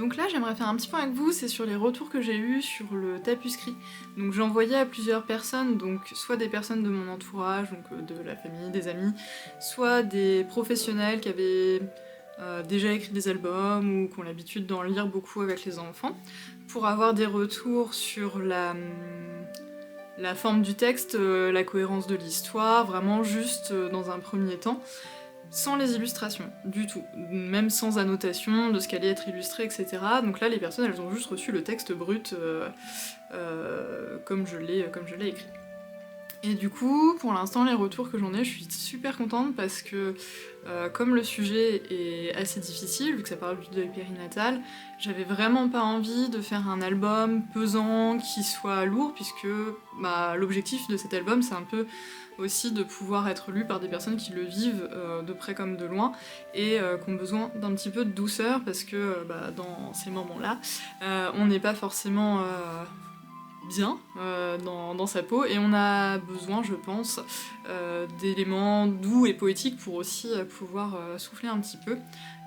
Donc là, j'aimerais faire un petit point avec vous, c'est sur les retours que j'ai eus sur le tapuscrit. Donc j'ai envoyé à plusieurs personnes, donc soit des personnes de mon entourage, donc de la famille, des amis, soit des professionnels qui avaient déjà écrit des albums ou qui ont l'habitude d'en lire beaucoup avec les enfants, pour avoir des retours sur la forme du texte, la cohérence de l'histoire, vraiment juste dans un premier temps, sans les illustrations, du tout, même sans annotation de ce qu'allait être illustré, etc. Donc là, les personnes, elles ont juste reçu le texte brut comme je l'ai écrit. Et du coup, pour l'instant, les retours que j'en ai, je suis super contente parce que comme le sujet est assez difficile, vu que ça parle du deuil périnatal, j'avais vraiment pas envie de faire un album pesant, qui soit lourd, puisque l'objectif de cet album, c'est un peu aussi de pouvoir être lu par des personnes qui le vivent de près comme de loin, et qui ont besoin d'un petit peu de douceur, parce que dans ces moments-là, on n'est pas forcément bien dans sa peau, et on a besoin, je pense, d'éléments doux et poétiques pour aussi pouvoir souffler un petit peu,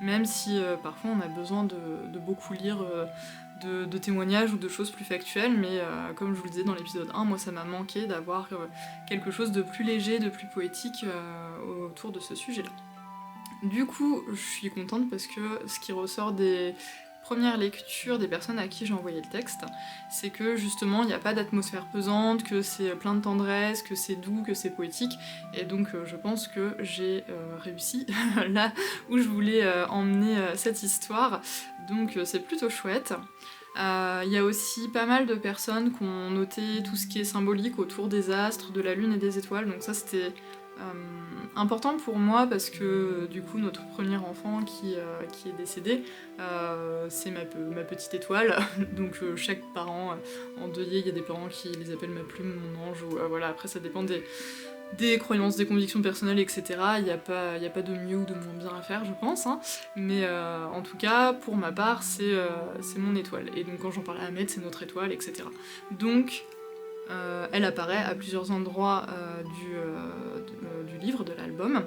même si parfois on a besoin de beaucoup lire de témoignages ou de choses plus factuelles, mais comme je vous le disais dans l'épisode 1, moi ça m'a manqué d'avoir quelque chose de plus léger, de plus poétique autour de ce sujet-là. Du coup, je suis contente parce que ce qui ressort des premières lectures des personnes à qui j'ai envoyé le texte, c'est que justement il n'y a pas d'atmosphère pesante, que c'est plein de tendresse, que c'est doux, que c'est poétique, et donc je pense que j'ai réussi là où je voulais emmener cette histoire, donc c'est plutôt chouette. Il y a aussi pas mal de personnes qui ont noté tout ce qui est symbolique autour des astres, de la lune et des étoiles, donc ça c'était important pour moi parce que du coup notre premier enfant qui est décédé, c'est ma petite étoile, donc chaque parent endeuillé, il y a des parents qui les appellent ma plume, mon ange, ou voilà, après ça dépend des croyances, des convictions personnelles, etc. Il n'y a pas de mieux ou de moins bien à faire, je pense, hein. Mais en tout cas, pour ma part, c'est mon étoile. Et donc quand j'en parle à Ahmed, c'est notre étoile, etc. Donc elle apparaît à plusieurs endroits du livre, de l'album,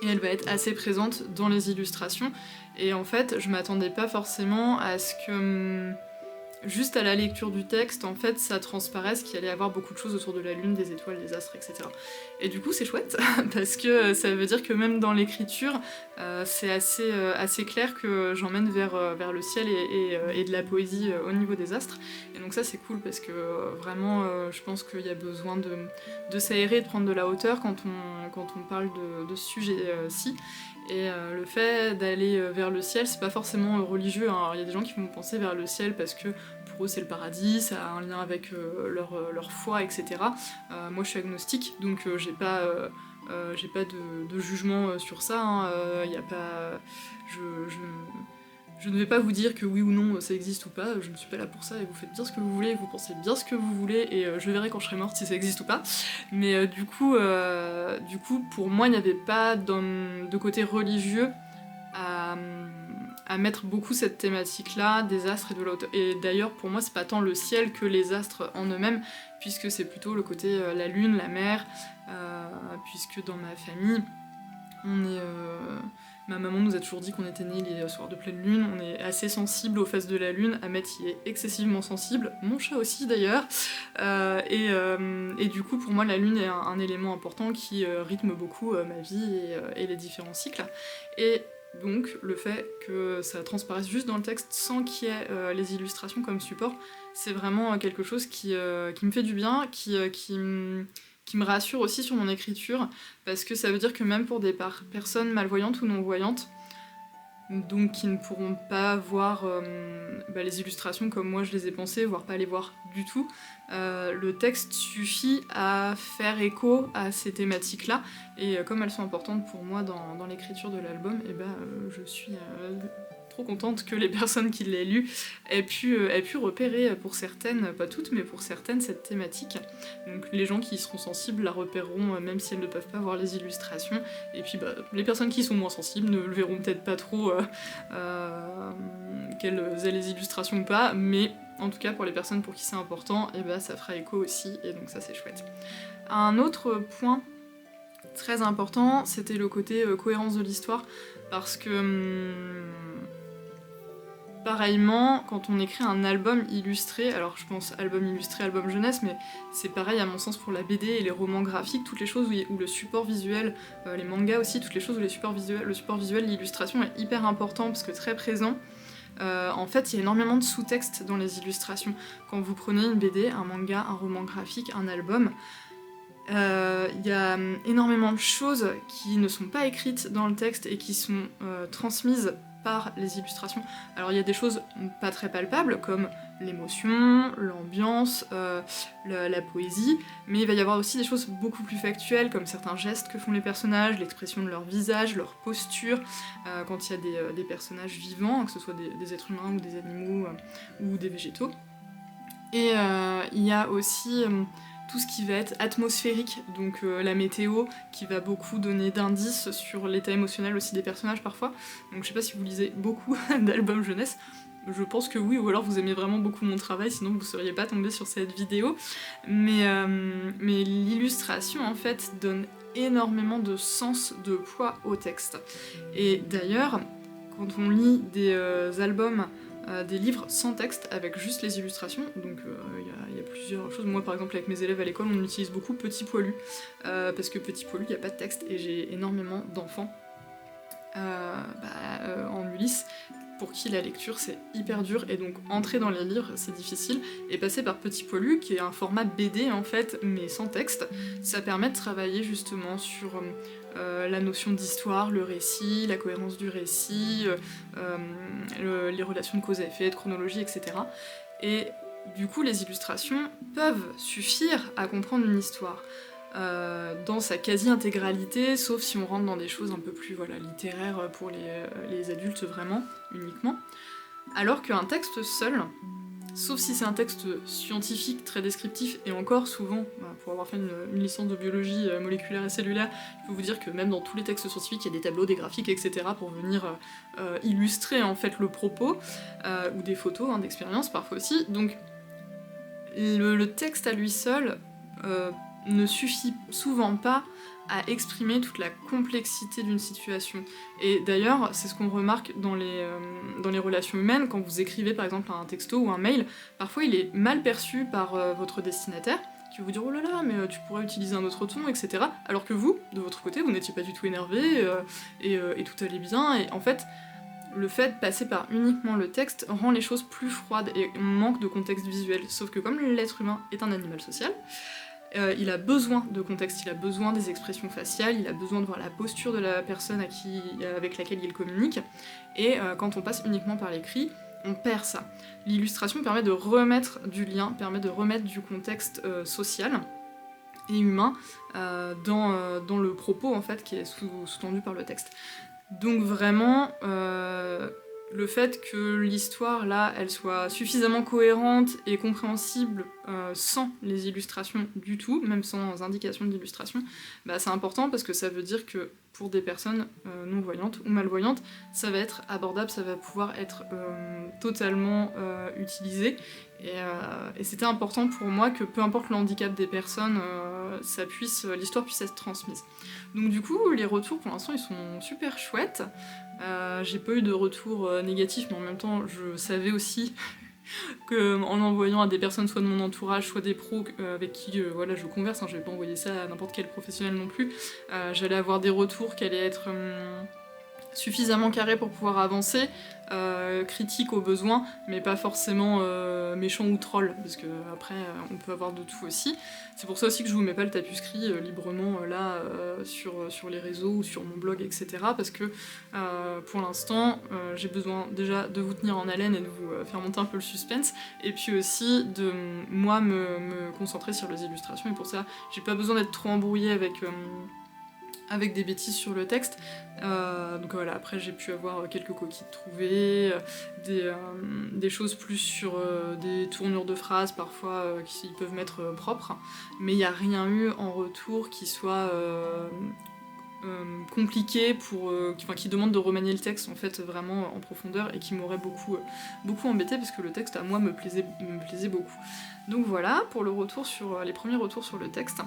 et elle va être assez présente dans les illustrations. Et en fait, je m'attendais pas forcément à ce que juste à la lecture du texte, en fait, ça transparaisse qu'il allait y avoir beaucoup de choses autour de la lune, des étoiles, des astres, etc. Et du coup, c'est chouette, parce que ça veut dire que même dans l'écriture, c'est assez clair que j'emmène vers le ciel et de la poésie au niveau des astres. Et donc ça, c'est cool, parce que vraiment, je pense qu'il y a besoin de s'aérer, de prendre de la hauteur quand on parle de ce sujet-ci. Et le fait d'aller vers le ciel, c'est pas forcément religieux, hein. Alors il y a des gens qui vont penser vers le ciel parce que pour eux c'est le paradis, ça a un lien avec leur foi, etc. Moi je suis agnostique, donc j'ai pas de jugement sur ça, hein. Y a pas... Je ne vais pas vous dire que oui ou non ça existe ou pas, je ne suis pas là pour ça, et vous faites bien ce que vous voulez, vous pensez bien ce que vous voulez, et je verrai quand je serai morte si ça existe ou pas. Mais du coup, pour moi, il n'y avait pas de côté religieux à mettre beaucoup cette thématique-là des astres et de la hauteur. Et d'ailleurs, pour moi, c'est pas tant le ciel que les astres en eux-mêmes, puisque c'est plutôt le côté la lune, la mer, puisque dans ma famille, on est... Ma maman nous a toujours dit qu'on était nés les soirs de pleine lune, on est assez sensible aux phases de la lune, Ahmed y est excessivement sensible, mon chat aussi d'ailleurs, et du coup pour moi la lune est un élément important qui rythme beaucoup ma vie et les différents cycles, et donc le fait que ça transparaisse juste dans le texte sans qu'il y ait les illustrations comme support, c'est vraiment quelque chose qui me fait du bien, qui me rassure aussi sur mon écriture, parce que ça veut dire que même pour des personnes malvoyantes ou non-voyantes, donc qui ne pourront pas voir les illustrations comme moi je les ai pensées, voire pas les voir du tout, le texte suffit à faire écho à ces thématiques-là, et comme elles sont importantes pour moi dans l'écriture de l'album, et je suis trop contente que les personnes qui l'aient lu aient pu repérer, pour certaines, pas toutes, mais pour certaines, cette thématique. Donc les gens qui y seront sensibles la repéreront même si elles ne peuvent pas voir les illustrations, et puis les personnes qui sont moins sensibles ne le verront peut-être pas trop qu'elles aient les illustrations ou pas, mais en tout cas pour les personnes pour qui c'est important, ça fera écho aussi, et donc ça c'est chouette. Un autre point très important, c'était le côté cohérence de l'histoire, parce que pareillement, quand on écrit un album illustré, alors je pense album illustré, album jeunesse, mais c'est pareil à mon sens pour la BD et les romans graphiques, toutes les choses où le support visuel, les mangas aussi, toutes les choses où le support visuel, l'illustration est hyper important parce que très présent. En fait, il y a énormément de sous-textes dans les illustrations. Quand vous prenez une BD, un manga, un roman graphique, un album, il y a énormément de choses qui ne sont pas écrites dans le texte et qui sont transmises par les illustrations. Alors il y a des choses pas très palpables comme l'émotion, l'ambiance, la poésie, mais il va y avoir aussi des choses beaucoup plus factuelles comme certains gestes que font les personnages, l'expression de leur visage, leur posture, quand il y a des personnages vivants, que ce soit des êtres humains ou des animaux ou des végétaux. Et il y a aussi tout ce qui va être atmosphérique, donc la météo, qui va beaucoup donner d'indices sur l'état émotionnel aussi des personnages parfois. Donc je sais pas si vous lisez beaucoup d'albums jeunesse, je pense que oui, ou alors vous aimez vraiment beaucoup mon travail, sinon vous seriez pas tombé sur cette vidéo. Mais l'illustration en fait donne énormément de sens, de poids au texte. Et d'ailleurs, quand on lit des albums, des livres sans texte avec juste les illustrations, donc il y a plusieurs choses. Moi par exemple avec mes élèves à l'école on utilise beaucoup Petit Poilu, parce que Petit Poilu il n'y a pas de texte et j'ai énormément d'enfants en Ulysse pour qui la lecture c'est hyper dur et donc entrer dans les livres c'est difficile et passer par Petit Poilu qui est un format BD en fait mais sans texte, ça permet de travailler justement sur la notion d'histoire, le récit, la cohérence du récit, les relations de cause à effet, de chronologie, etc. Et du coup les illustrations peuvent suffire à comprendre une histoire. Dans sa quasi-intégralité, sauf si on rentre dans des choses un peu plus littéraires pour les adultes vraiment, uniquement. Alors qu'un texte seul, sauf si c'est un texte scientifique très descriptif, et encore souvent, pour avoir fait une licence de biologie moléculaire et cellulaire, je peux vous dire que même dans tous les textes scientifiques, il y a des tableaux, des graphiques, etc. pour venir illustrer en fait le propos, ou des photos d'expérience parfois aussi. Donc le texte à lui seul ne suffit souvent pas à exprimer toute la complexité d'une situation. Et d'ailleurs, c'est ce qu'on remarque dans les relations humaines, quand vous écrivez par exemple un texto ou un mail, parfois il est mal perçu par votre destinataire, qui va vous dire « Oh là là, mais tu pourrais utiliser un autre ton, etc. » Alors que vous, de votre côté, vous n'étiez pas du tout énervé, et tout allait bien, et en fait, le fait de passer par uniquement le texte rend les choses plus froides, et on manque de contexte visuel. Sauf que comme l'être humain est un animal social, il a besoin de contexte, il a besoin des expressions faciales, il a besoin de voir la posture de la personne avec laquelle il communique, et quand on passe uniquement par l'écrit, on perd ça. L'illustration permet de remettre du lien, permet de remettre du contexte social et humain dans le propos en fait qui est sous-tendu par le texte. Donc vraiment, le fait que l'histoire, là, elle soit suffisamment cohérente et compréhensible sans les illustrations du tout, même sans indication d'illustration, c'est important parce que ça veut dire que pour des personnes non-voyantes ou malvoyantes, ça va être abordable, ça va pouvoir être totalement utilisé. Et c'était important pour moi que peu importe le handicap des personnes, l'histoire puisse être transmise. Donc du coup, les retours pour l'instant ils sont super chouettes. J'ai pas eu de retour négatif, mais en même temps, je savais aussi qu'en envoyant à des personnes soit de mon entourage, soit des pros avec qui je converse, je vais pas envoyer ça à n'importe quel professionnel non plus, j'allais avoir des retours qui allaient être suffisamment carrés pour pouvoir avancer, critiques au besoin, mais pas forcément méchants ou trolls, parce que après on peut avoir de tout aussi. C'est pour ça aussi que je vous mets pas le tapuscrit librement sur les réseaux ou sur mon blog, etc. Parce que pour l'instant, j'ai besoin déjà de vous tenir en haleine et de vous faire monter un peu le suspense, et puis aussi de moi me concentrer sur les illustrations, et pour ça j'ai pas besoin d'être trop embrouillée avec des bêtises sur le texte. Donc voilà, après j'ai pu avoir quelques coquilles trouvées, des choses plus sur des tournures de phrases parfois qu'ils peuvent mettre propres, mais il n'y a rien eu en retour qui soit compliqué qui demande de remanier le texte en fait vraiment en profondeur et qui m'aurait beaucoup embêté parce que le texte à moi me plaisait beaucoup. Donc voilà pour les premiers retours sur le texte.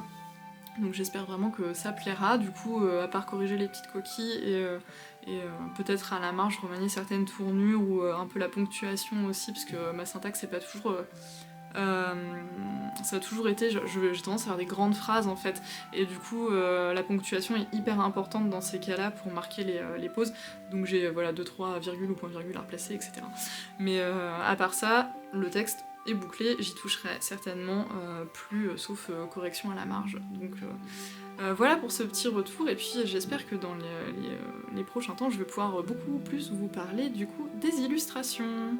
Donc j'espère vraiment que ça plaira. Du coup, à part corriger les petites coquilles et peut-être à la marge remanier certaines tournures ou un peu la ponctuation aussi, parce que ma syntaxe c'est pas toujours... ça a toujours été, j'ai tendance à faire des grandes phrases en fait, et du coup la ponctuation est hyper importante dans ces cas-là pour marquer les pauses, donc j'ai voilà 2-3 virgules ou point-virgule à replacer, etc. Mais à part ça, le texte est bouclé, j'y toucherai certainement plus, sauf correction à la marge. Donc voilà pour ce petit retour, et puis j'espère que dans les prochains temps, je vais pouvoir beaucoup plus vous parler du coup des illustrations.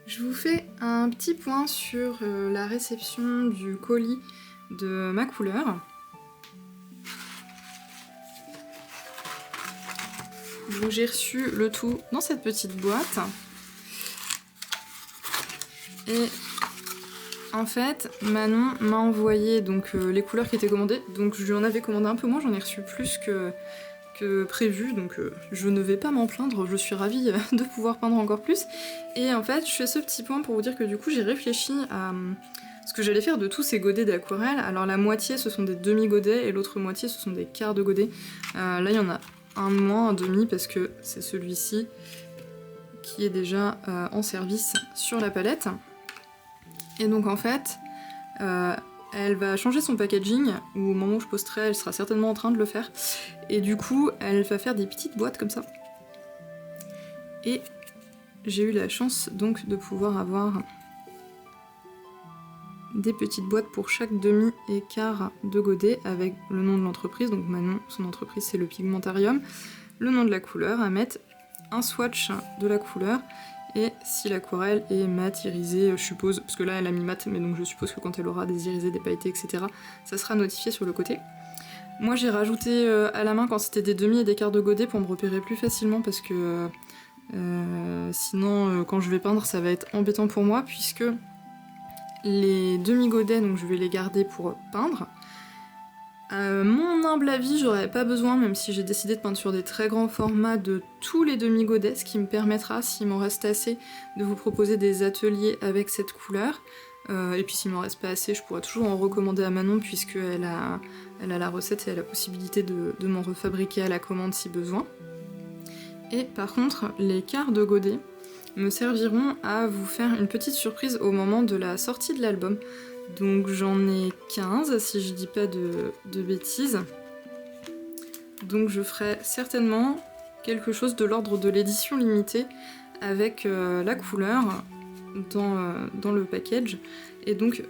Je vous fais un petit point sur la réception du colis de ma couleur. Donc j'ai reçu le tout dans cette petite boîte. Et en fait, Manon m'a envoyé donc les couleurs qui étaient commandées. Donc je lui en avais commandé un peu moins, j'en ai reçu plus que prévu, donc je ne vais pas m'en plaindre, je suis ravie de pouvoir peindre encore plus. Et en fait, je fais ce petit point pour vous dire que du coup, j'ai réfléchi à ce que j'allais faire de tous ces godets d'aquarelle. Alors la moitié, ce sont des demi-godets, et l'autre moitié, ce sont des quarts de godets. Là, il y en a un de moins, un demi, parce que c'est celui-ci qui est déjà en service sur la palette. Et donc en fait, elle va changer son packaging, ou au moment où je posterai, elle sera certainement en train de le faire. Et du coup, elle va faire des petites boîtes comme ça. Et j'ai eu la chance donc de pouvoir avoir des petites boîtes pour chaque demi et quart de godet avec le nom de l'entreprise. Donc Manon, son entreprise c'est le Pigmentarium, le nom de la couleur à mettre, un swatch de la couleur. Et si l'aquarelle est mat, irisée, je suppose, parce que là elle a mis mat, mais donc je suppose que quand elle aura des irisés, des pailletés, etc., ça sera notifié sur le côté. Moi j'ai rajouté à la main quand c'était des demi et des quarts de godet pour me repérer plus facilement, parce que sinon quand je vais peindre ça va être embêtant pour moi, puisque les demi-godets, donc je vais les garder pour peindre. Mon humble avis, j'aurais pas besoin, même si j'ai décidé de peindre sur des très grands formats, de tous les demi-godets, ce qui me permettra, s'il m'en reste assez, de vous proposer des ateliers avec cette couleur. Et puis s'il m'en reste pas assez, je pourrais toujours en recommander à Manon, puisqu'elle a la recette et elle a la possibilité de m'en refabriquer à la commande si besoin. Et par contre, les quarts de godet me serviront à vous faire une petite surprise au moment de la sortie de l'album. Donc j'en ai 15 si je dis pas de bêtises. Donc je ferai certainement quelque chose de l'ordre de l'édition limitée avec la couleur dans le package. Et donc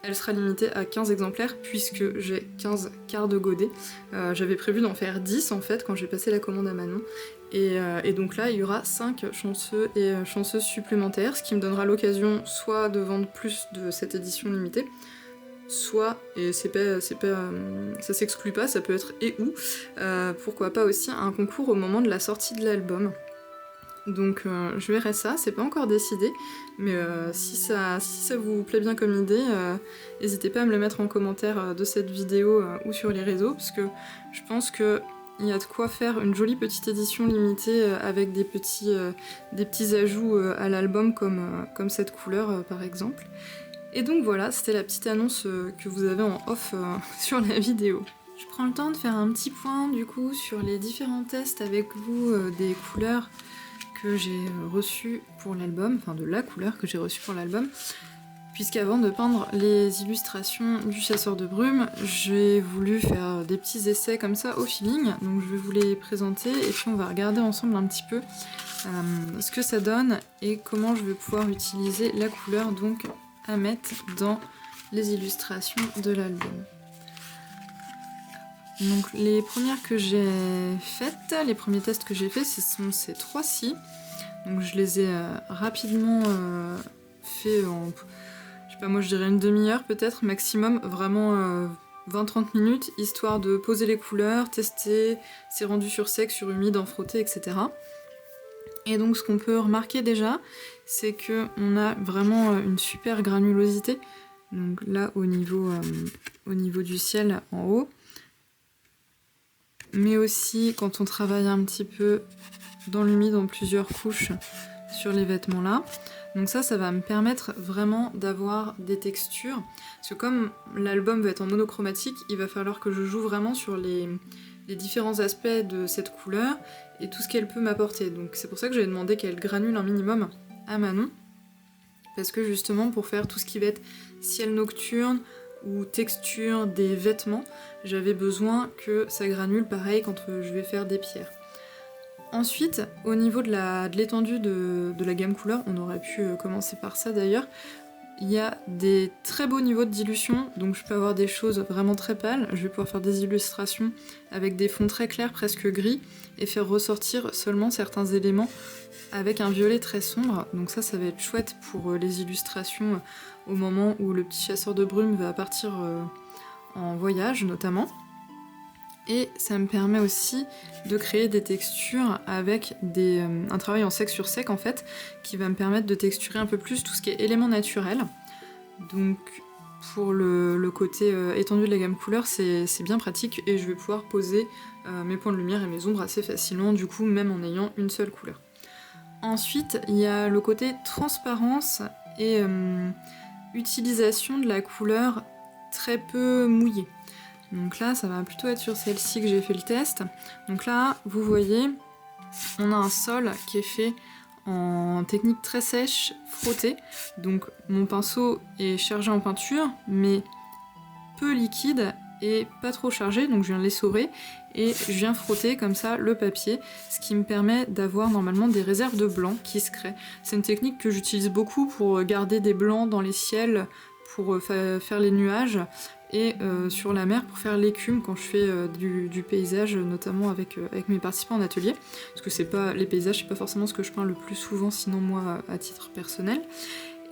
elle sera limitée à 15 exemplaires puisque j'ai 15 quarts de godet. J'avais prévu d'en faire 10 en fait quand j'ai passé la commande à Manon. Et donc là, il y aura 5 chanceux et chanceuses supplémentaires, ce qui me donnera l'occasion soit de vendre plus de cette édition limitée, soit, et ça s'exclut pas, ça peut être et ou, pourquoi pas aussi un concours au moment de la sortie de l'album. Donc je verrai ça, c'est pas encore décidé, mais si ça vous plaît bien comme idée, n'hésitez pas à me le mettre en commentaire de cette vidéo ou sur les réseaux, parce que je pense que il y a de quoi faire une jolie petite édition limitée avec des petits ajouts à l'album comme cette couleur par exemple. Et donc voilà, c'était la petite annonce que vous avez en off sur la vidéo. Je prends le temps de faire un petit point du coup sur les différents tests avec vous des couleurs que j'ai reçues pour l'album, enfin de la couleur que j'ai reçue pour l'album. Puisqu'avant de peindre les illustrations du chasseur de brume, j'ai voulu faire des petits essais comme ça au feeling, donc je vais vous les présenter et puis on va regarder ensemble un petit peu ce que ça donne et comment je vais pouvoir utiliser la couleur donc à mettre dans les illustrations de l'album. Donc les premières que j'ai faites, les premiers tests que j'ai faits, ce sont ces trois-ci. Donc je les ai rapidement fait en... moi je dirais une demi-heure peut-être maximum, vraiment 20-30 minutes, histoire de poser les couleurs, tester ces rendus sur sec, sur humide, en frotté, etc. Et donc ce qu'on peut remarquer déjà, c'est qu'on a vraiment une super granulosité, donc là au niveau du ciel en haut, mais aussi quand on travaille un petit peu dans l'humide en plusieurs couches sur les vêtements là. Donc ça va me permettre vraiment d'avoir des textures, parce que comme l'album va être en monochromatique, il va falloir que je joue vraiment sur les différents aspects de cette couleur et tout ce qu'elle peut m'apporter. Donc c'est pour ça que j'avais demandé qu'elle granule un minimum à Manon, parce que justement pour faire tout ce qui va être ciel nocturne ou texture des vêtements, j'avais besoin que ça granule pareil quand je vais faire des pierres. Ensuite, au niveau de l'étendue de la gamme couleur, on aurait pu commencer par ça d'ailleurs, il y a des très beaux niveaux de dilution, donc je peux avoir des choses vraiment très pâles, je vais pouvoir faire des illustrations avec des fonds très clairs, presque gris, et faire ressortir seulement certains éléments avec un violet très sombre, donc ça va être chouette pour les illustrations au moment où le petit chasseur de brume va partir en voyage notamment. Et ça me permet aussi de créer des textures avec un travail en sec sur sec en fait, qui va me permettre de texturer un peu plus tout ce qui est éléments naturels. Donc pour le côté étendu de la gamme couleur, c'est bien pratique et je vais pouvoir poser mes points de lumière et mes ombres assez facilement, du coup même en ayant une seule couleur. Ensuite, il y a le côté transparence et utilisation de la couleur très peu mouillée. Donc là, ça va plutôt être sur celle-ci que j'ai fait le test. Donc là, vous voyez, on a un sol qui est fait en technique très sèche, frottée. Donc mon pinceau est chargé en peinture, mais peu liquide et pas trop chargé, donc je viens l'essorer et je viens frotter comme ça le papier, ce qui me permet d'avoir normalement des réserves de blanc qui se créent. C'est une technique que j'utilise beaucoup pour garder des blancs dans les ciels, pour faire les nuages, et sur la mer pour faire l'écume quand je fais du paysage, notamment avec mes participants en atelier, parce que les paysages c'est pas forcément ce que je peins le plus souvent, sinon moi à titre personnel.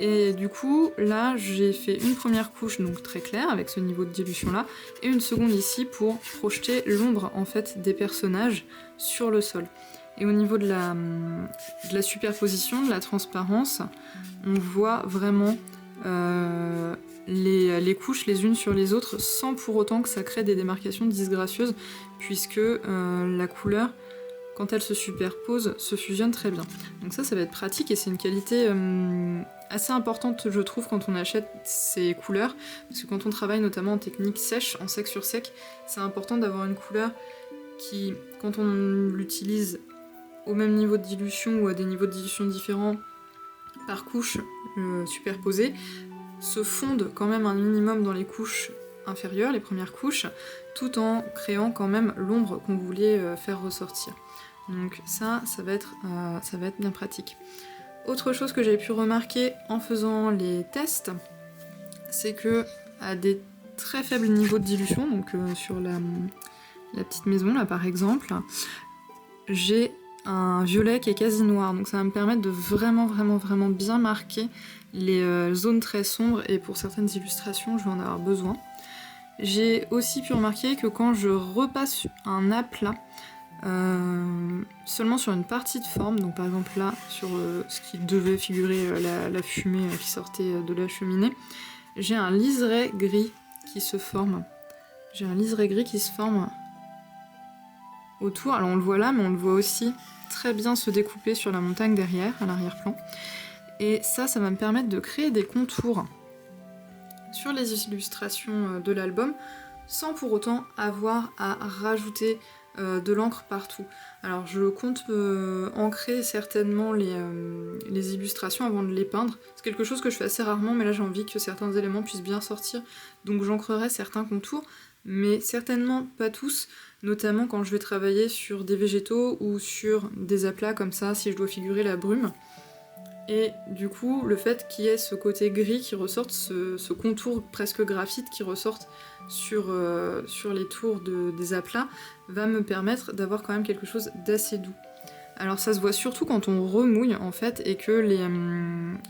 Et du coup là j'ai fait une première couche donc très claire avec ce niveau de dilution là, et une seconde ici pour projeter l'ombre en fait des personnages sur le sol. Et au niveau de la superposition, de la transparence, on voit vraiment les couches les unes sur les autres sans pour autant que ça crée des démarcations disgracieuses, puisque la couleur, quand elle se superpose, se fusionne très bien. Donc ça va être pratique et c'est une qualité assez importante je trouve quand on achète ces couleurs, parce que quand on travaille notamment en technique sèche, en sec sur sec, c'est important d'avoir une couleur qui, quand on l'utilise au même niveau de dilution ou à des niveaux de dilution différents par couche superposée, se fondent quand même un minimum dans les couches inférieures, les premières couches, tout en créant quand même l'ombre qu'on voulait faire ressortir. Donc ça va être bien pratique. Autre chose que j'ai pu remarquer en faisant les tests, c'est que à des très faibles niveaux de dilution, donc sur la petite maison là par exemple, j'ai un violet qui est quasi noir, donc ça va me permettre de vraiment bien marquer les zones très sombres, et pour certaines illustrations je vais en avoir besoin. J'ai aussi pu remarquer que quand je repasse un aplat seulement sur une partie de forme, donc par exemple là sur ce qui devait figurer la fumée qui sortait de la cheminée, j'ai un liseré gris qui se forme. Autour, alors on le voit là, mais on le voit aussi très bien se découper sur la montagne derrière, à l'arrière-plan. Et ça va me permettre de créer des contours sur les illustrations de l'album, sans pour autant avoir à rajouter de l'encre partout. Alors je compte ancrer certainement les illustrations avant de les peindre. C'est quelque chose que je fais assez rarement, mais là j'ai envie que certains éléments puissent bien sortir, donc j'ancrerai certains contours, mais certainement pas tous, notamment quand je vais travailler sur des végétaux ou sur des aplats comme ça, si je dois figurer la brume. Et du coup, le fait qu'il y ait ce côté gris qui ressorte, ce contour presque graphite qui ressorte sur les tours des aplats, va me permettre d'avoir quand même quelque chose d'assez doux. Alors ça se voit surtout quand on remouille en fait, et que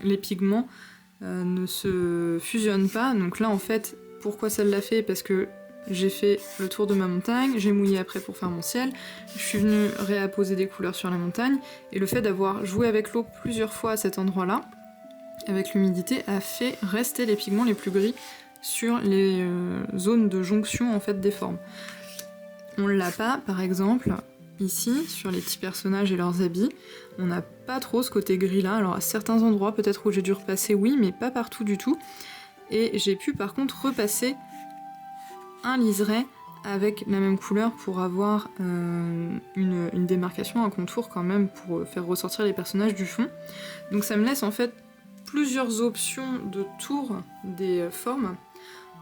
les pigments ne se fusionnent pas. Donc là en fait, pourquoi ça l'a fait? Parce que j'ai fait le tour de ma montagne, j'ai mouillé après pour faire mon ciel, je suis venue réapposer des couleurs sur la montagne, et le fait d'avoir joué avec l'eau plusieurs fois à cet endroit-là, avec l'humidité, a fait rester les pigments les plus gris sur les zones de jonction en fait des formes. On l'a pas, par exemple, ici, sur les petits personnages et leurs habits, on n'a pas trop ce côté gris-là. Alors à certains endroits, peut-être où j'ai dû repasser, oui, mais pas partout du tout. Et j'ai pu par contre repasser un liseré avec la même couleur pour avoir une démarcation, un contour quand même, pour faire ressortir les personnages du fond. Donc ça me laisse en fait plusieurs options de tour des formes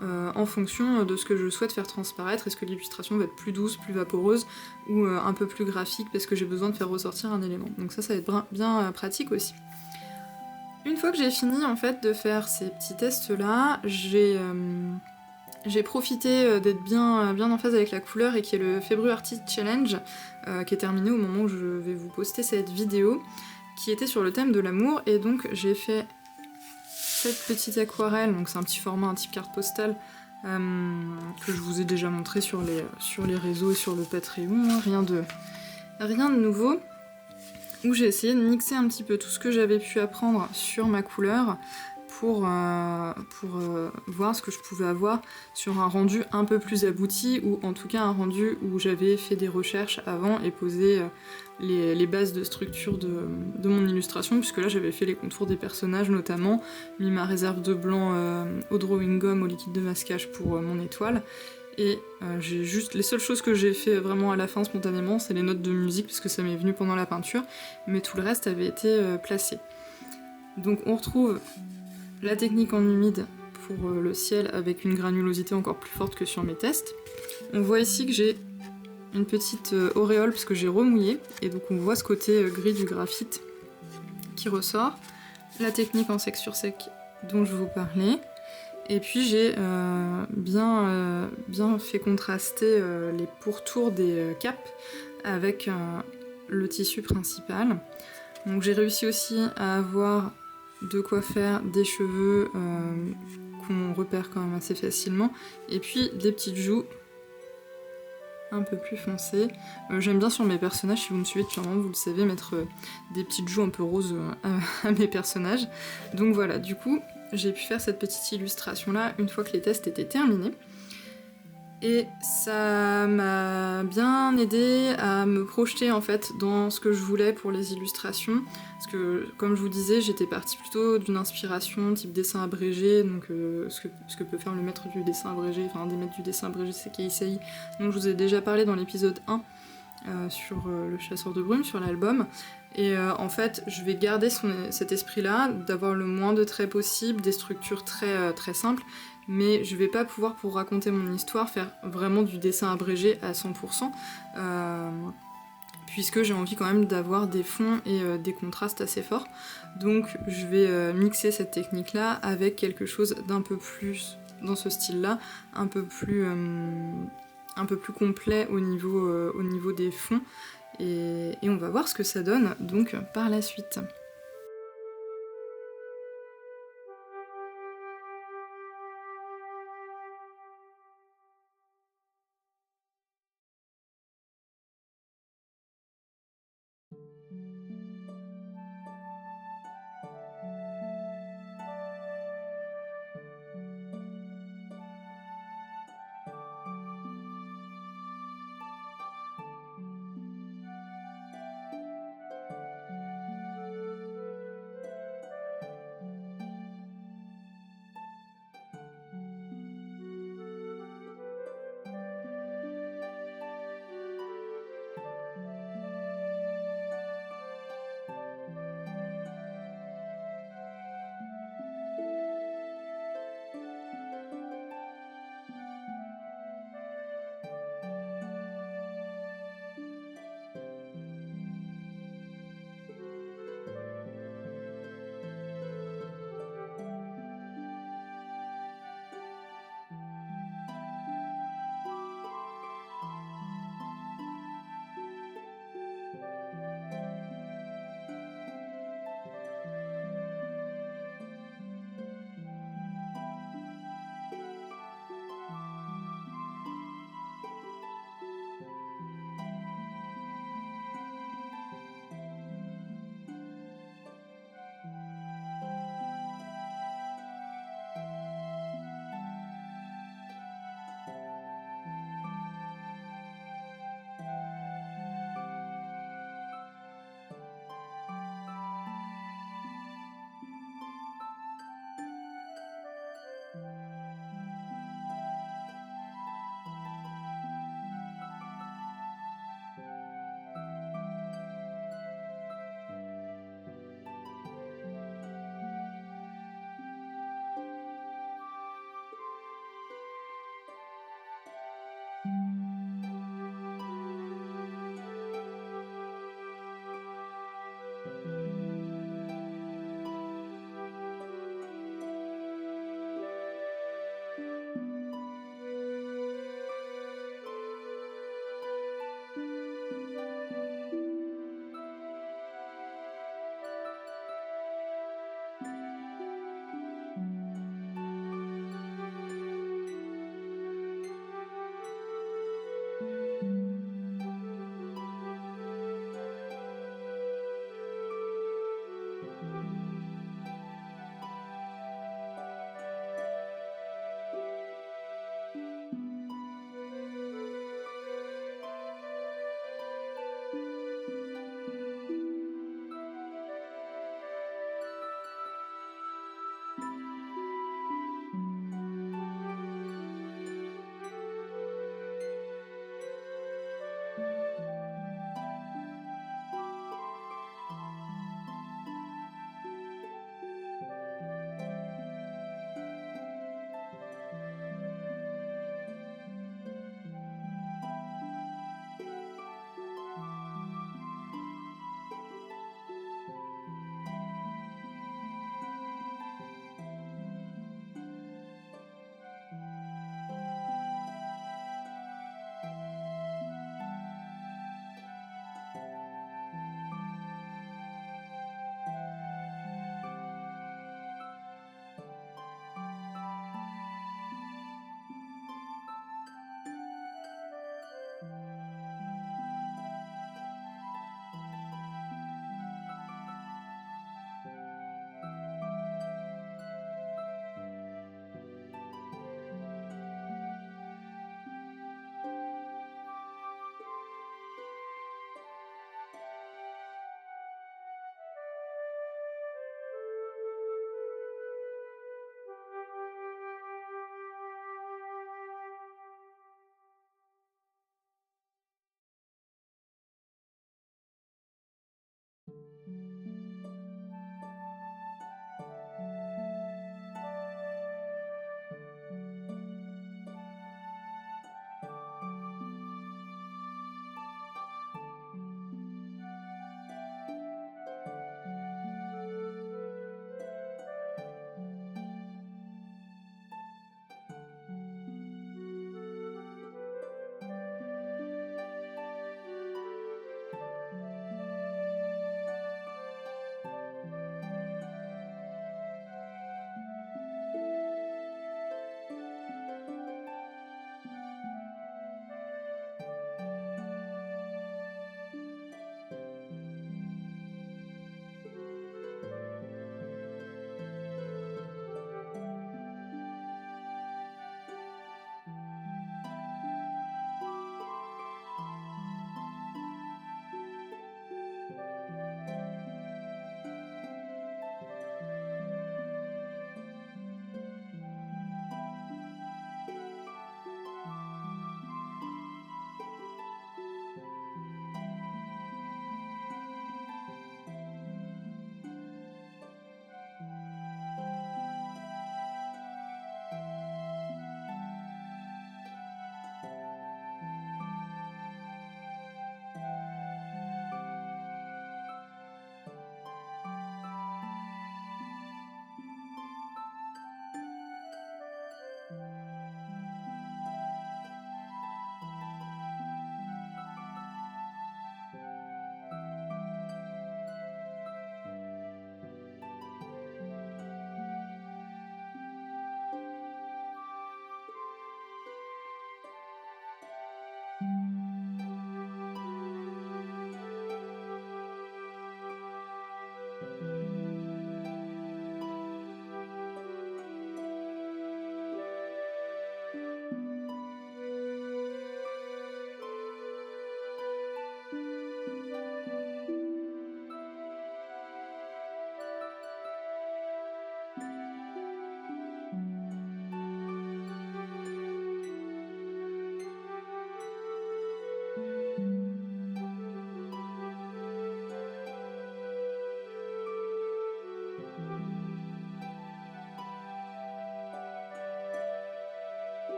en fonction de ce que je souhaite faire transparaître. Est-ce que l'illustration va être plus douce, plus vaporeuse, ou un peu plus graphique parce que j'ai besoin de faire ressortir un élément. Donc ça va être bien pratique aussi. Une fois que j'ai fini en fait de faire ces petits tests là, j'ai profité d'être bien en phase avec la couleur et qui est le February Artist Challenge qui est terminé au moment où je vais vous poster cette vidéo qui était sur le thème de l'amour et donc j'ai fait cette petite aquarelle, donc c'est un petit format, un type carte postale que je vous ai déjà montré sur les réseaux et sur le Patreon, hein, rien de nouveau, où j'ai essayé de mixer un petit peu tout ce que j'avais pu apprendre sur ma couleur pour voir ce que je pouvais avoir sur un rendu un peu plus abouti, ou en tout cas un rendu où j'avais fait des recherches avant et posé les bases de structure de mon illustration, puisque là j'avais fait les contours des personnages notamment, mis ma réserve de blanc au drawing gum, au liquide de masquage pour mon étoile, et les seules choses que j'ai fait vraiment à la fin spontanément, c'est les notes de musique, parce que ça m'est venu pendant la peinture, mais tout le reste avait été placé. Donc on retrouve la technique en humide pour le ciel avec une granulosité encore plus forte que sur mes tests. On voit ici que j'ai une petite auréole parce que j'ai remouillé, et donc on voit ce côté gris du graphite qui ressort. La technique en sec sur sec dont je vous parlais. Et puis j'ai bien fait contraster les pourtours des capes avec le tissu principal. Donc j'ai réussi aussi à avoir de quoi faire des cheveux qu'on repère quand même assez facilement, et puis des petites joues un peu plus foncées. J'aime bien sur mes personnages, si vous me suivez depuis un moment, vous le savez, mettre des petites joues un peu roses à mes personnages. Donc voilà, du coup, j'ai pu faire cette petite illustration là une fois que les tests étaient terminés. Et ça m'a bien aidé à me projeter en fait dans ce que je voulais pour les illustrations. Parce que comme je vous disais, j'étais partie plutôt d'une inspiration type dessin abrégé, donc ce que peut faire le maître du dessin abrégé, enfin un des maîtres du dessin abrégé, c'est Kei Sei, dont je vous ai déjà parlé dans l'épisode 1 sur le chasseur de brume, sur l'album. Et en fait, je vais garder cet esprit-là, d'avoir le moins de traits possible, des structures très simples, mais je vais pas pouvoir, pour raconter mon histoire, faire vraiment du dessin abrégé à 100%, puisque j'ai envie quand même d'avoir des fonds et des contrastes assez forts. Donc je vais mixer cette technique-là avec quelque chose d'un peu plus dans ce style-là, un peu plus complet au niveau des fonds, et on va voir ce que ça donne donc par la suite.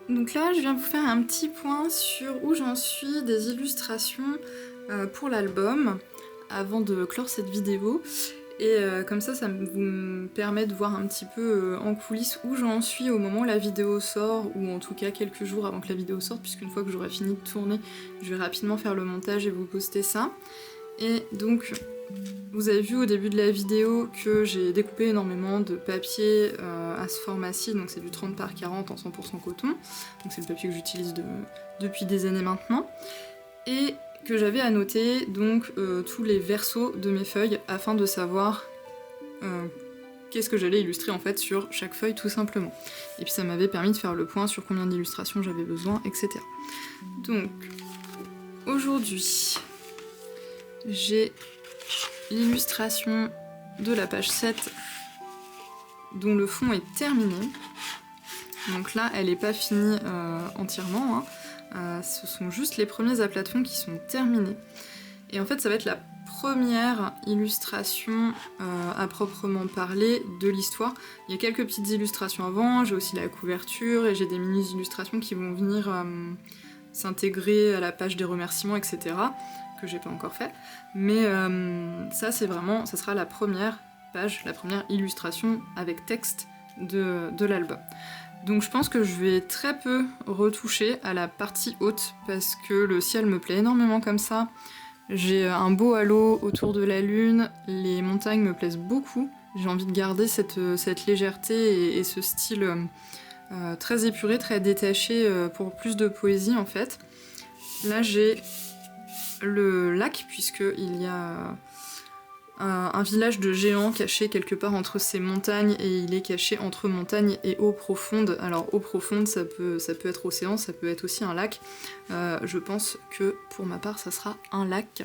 Donc là, je viens vous faire un petit point sur où j'en suis des illustrations pour l'album avant de clore cette vidéo. Et comme ça vous me permet de voir un petit peu en coulisses où j'en suis au moment où la vidéo sort, ou en tout cas quelques jours avant que la vidéo sorte, puisqu'une fois que j'aurai fini de tourner, je vais rapidement faire le montage et vous poster ça. Et donc, vous avez vu au début de la vidéo que j'ai découpé énormément de papier à ce format-ci, donc c'est du 30 par 40 en 100% coton, donc c'est le papier que j'utilise depuis des années maintenant, et que j'avais annoté donc tous les versos de mes feuilles afin de savoir qu'est-ce que j'allais illustrer en fait sur chaque feuille tout simplement. Et puis ça m'avait permis de faire le point sur combien d'illustrations j'avais besoin, etc. Donc aujourd'hui, j'ai l'illustration de la page 7 dont le fond est terminé. Donc là, elle n'est pas finie entièrement, hein. Ce sont juste les premiers aplats de fond qui sont terminés. Et en fait, ça va être la première illustration à proprement parler de l'histoire. Il y a quelques petites illustrations avant, j'ai aussi la couverture et j'ai des mini-illustrations qui vont venir s'intégrer à la page des remerciements, etc. que j'ai pas encore fait, mais ça sera la première page, la première illustration avec texte de l'album. Donc je pense que je vais très peu retoucher à la partie haute parce que le ciel me plaît énormément comme ça. J'ai un beau halo autour de la lune, les montagnes me plaisent beaucoup, j'ai envie de garder cette légèreté et ce style très épuré, très détaché pour plus de poésie en fait. Là j'ai le lac, puisqu'il y a un village de géants caché quelque part entre ces montagnes, et il est caché entre montagnes et eau profonde. Alors eau profonde, ça peut être océan, ça peut être aussi un lac. Je pense que pour ma part, ça sera un lac,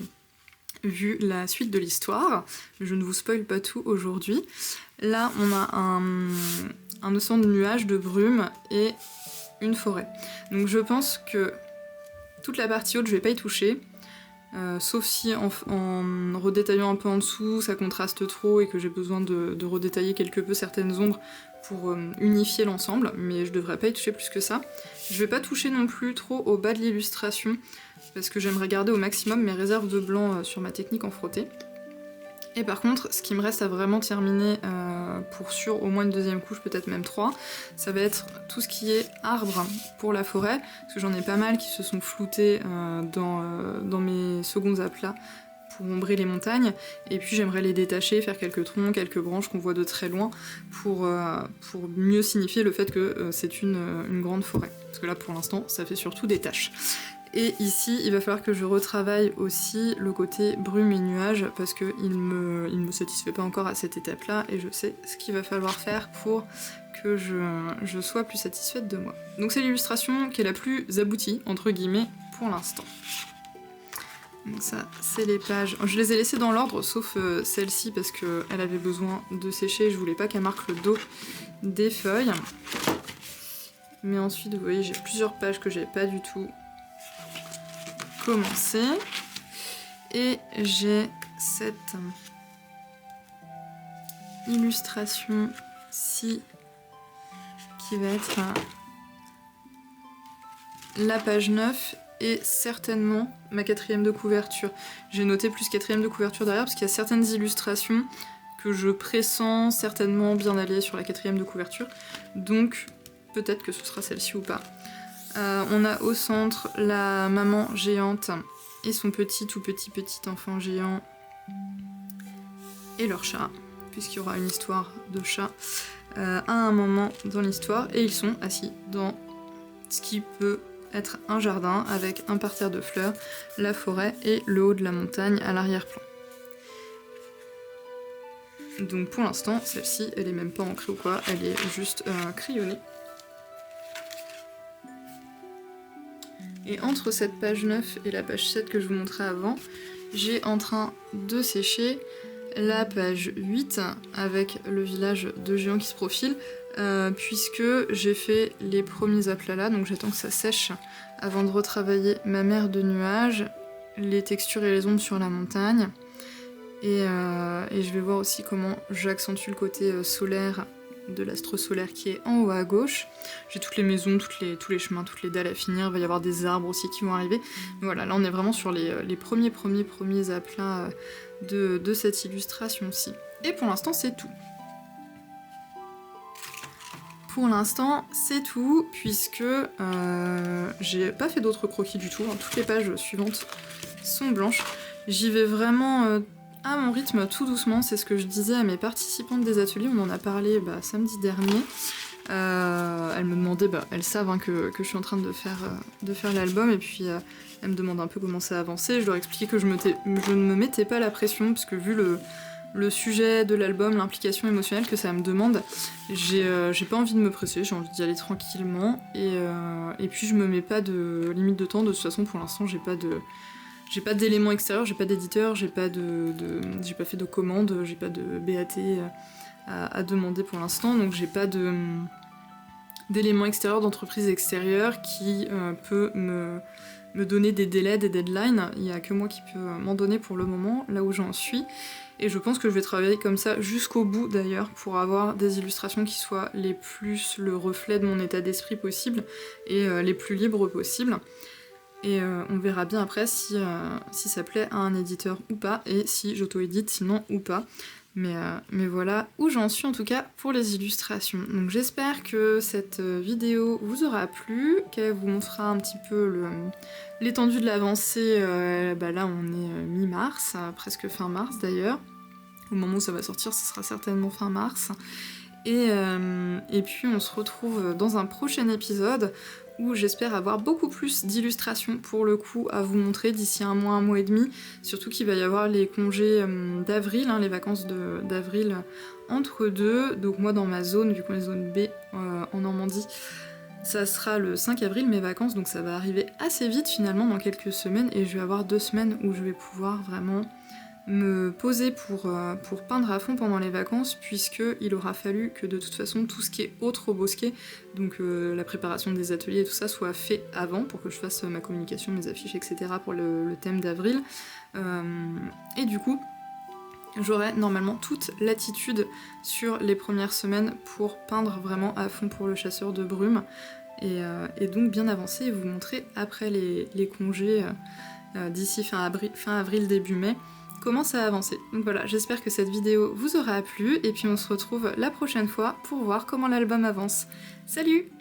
vu la suite de l'histoire. Je ne vous spoil pas tout aujourd'hui. Là, on a un océan de nuages, de brume et une forêt. Donc je pense que toute la partie haute, je vais pas y toucher. Sauf si en redétaillant un peu en dessous, ça contraste trop et que j'ai besoin de redétailler quelque peu certaines ombres pour unifier l'ensemble, mais je devrais pas y toucher plus que ça. Je vais pas toucher non plus trop au bas de l'illustration, parce que j'aimerais garder au maximum mes réserves de blanc sur ma technique en frotté. Et par contre, ce qui me reste à vraiment terminer pour sûr au moins une deuxième couche, peut-être même 3, ça va être tout ce qui est arbre pour la forêt, parce que j'en ai pas mal qui se sont floutés dans mes seconds aplats pour ombrer les montagnes, et puis j'aimerais les détacher, faire quelques troncs, quelques branches qu'on voit de très loin, pour mieux signifier le fait que c'est une grande forêt. Parce que là pour l'instant ça fait surtout des taches. Et ici, il va falloir que je retravaille aussi le côté brume et nuages parce qu'il me satisfait pas encore à cette étape-là et je sais ce qu'il va falloir faire pour que je sois plus satisfaite de moi. Donc c'est l'illustration qui est la plus aboutie, entre guillemets, pour l'instant. Donc ça, c'est les pages. Je les ai laissées dans l'ordre, sauf celle-ci parce qu'elle avait besoin de sécher, je voulais pas qu'elle marque le dos des feuilles. Mais ensuite, vous voyez, j'ai plusieurs pages que j'avais pas du tout commencer, et j'ai cette illustration-ci qui va être la page 9 et certainement ma 4e de couverture. J'ai noté plus 4e de couverture derrière parce qu'il y a certaines illustrations que je pressens certainement bien aller sur la 4e de couverture, donc peut-être que ce sera celle-ci ou pas. On a au centre la maman géante et son tout petit enfant géant et leur chat, puisqu'il y aura une histoire de chat à un moment dans l'histoire, et ils sont assis dans ce qui peut être un jardin avec un parterre de fleurs, la forêt et le haut de la montagne à l'arrière-plan. Donc pour l'instant, celle-ci, elle est même pas ancrée ou quoi, elle est juste crayonnée. Et entre cette page 9 et la page 7 que je vous montrais avant, j'ai en train de sécher la page 8 avec le village de géants qui se profile, puisque j'ai fait les premiers aplats là, donc j'attends que ça sèche avant de retravailler ma mer de nuages les textures et les ombres sur la montagne. Et je vais voir aussi comment j'accentue le côté solaire de l'astre solaire qui est en haut à gauche. J'ai toutes les maisons, tous les chemins, toutes les dalles à finir, il va y avoir des arbres aussi qui vont arriver. Mais voilà, là on est vraiment sur les premiers aplats de cette illustration-ci. Et pour l'instant c'est tout. Pour l'instant, c'est tout, puisque j'ai pas fait d'autres croquis du tout. Hein. Toutes les pages suivantes sont blanches. J'y vais vraiment à mon rythme, tout doucement. C'est ce que je disais à mes participantes des ateliers. On en a parlé samedi dernier. Elles me demandaient, elles savent hein, que je suis en train de faire l'album, et puis elles me demandent un peu comment ça avançait. Je leur expliquais que je ne me mettais pas la pression, parce que vu le sujet de l'album, l'implication émotionnelle que ça me demande, j'ai pas envie de me presser, j'ai envie d'y aller tranquillement, et puis je me mets pas de limite de temps. De toute façon, pour l'instant, j'ai pas d'éléments extérieurs, j'ai pas d'éditeur, j'ai pas fait de commande, j'ai pas de BAT à demander pour l'instant, donc j'ai pas d'éléments extérieurs, d'entreprise extérieure qui peut me donner des délais, des deadlines. Il y a que moi qui peux m'en donner pour le moment, là où j'en suis. Et je pense que je vais travailler comme ça jusqu'au bout d'ailleurs, pour avoir des illustrations qui soient les plus le reflet de mon état d'esprit possible, et les plus libres possible. Et on verra bien après si ça plaît à un éditeur ou pas, et si j'auto-édite sinon ou pas. Mais voilà où j'en suis en tout cas pour les illustrations. Donc j'espère que cette vidéo vous aura plu, qu'elle vous montrera un petit peu l'étendue de l'avancée. Là on est mi-mars, presque fin mars d'ailleurs. Au moment où ça va sortir, ce sera certainement fin mars. Et puis on se retrouve dans un prochain épisode où j'espère avoir beaucoup plus d'illustrations pour le coup à vous montrer d'ici un mois et demi. Surtout qu'il va y avoir les congés d'avril, hein, les vacances d'avril entre deux. Donc moi dans ma zone, vu qu'on est zone B en Normandie, ça sera le 5 avril mes vacances, donc ça va arriver assez vite finalement dans quelques semaines, et je vais avoir 2 semaines où je vais pouvoir vraiment me poser pour peindre à fond pendant les vacances, puisqu'il aura fallu que de toute façon tout ce qui est autre au bosquet, donc la préparation des ateliers et tout ça, soit fait avant pour que je fasse ma communication, mes affiches, etc. pour le thème d'avril. Et du coup, j'aurai normalement toute l'attitude sur les premières semaines pour peindre vraiment à fond pour le chasseur de brume, et donc bien avancer et vous montrer après les congés d'ici fin avril, début mai, comment ça a avancé. Donc voilà, j'espère que cette vidéo vous aura plu, et puis on se retrouve la prochaine fois pour voir comment l'album avance. Salut!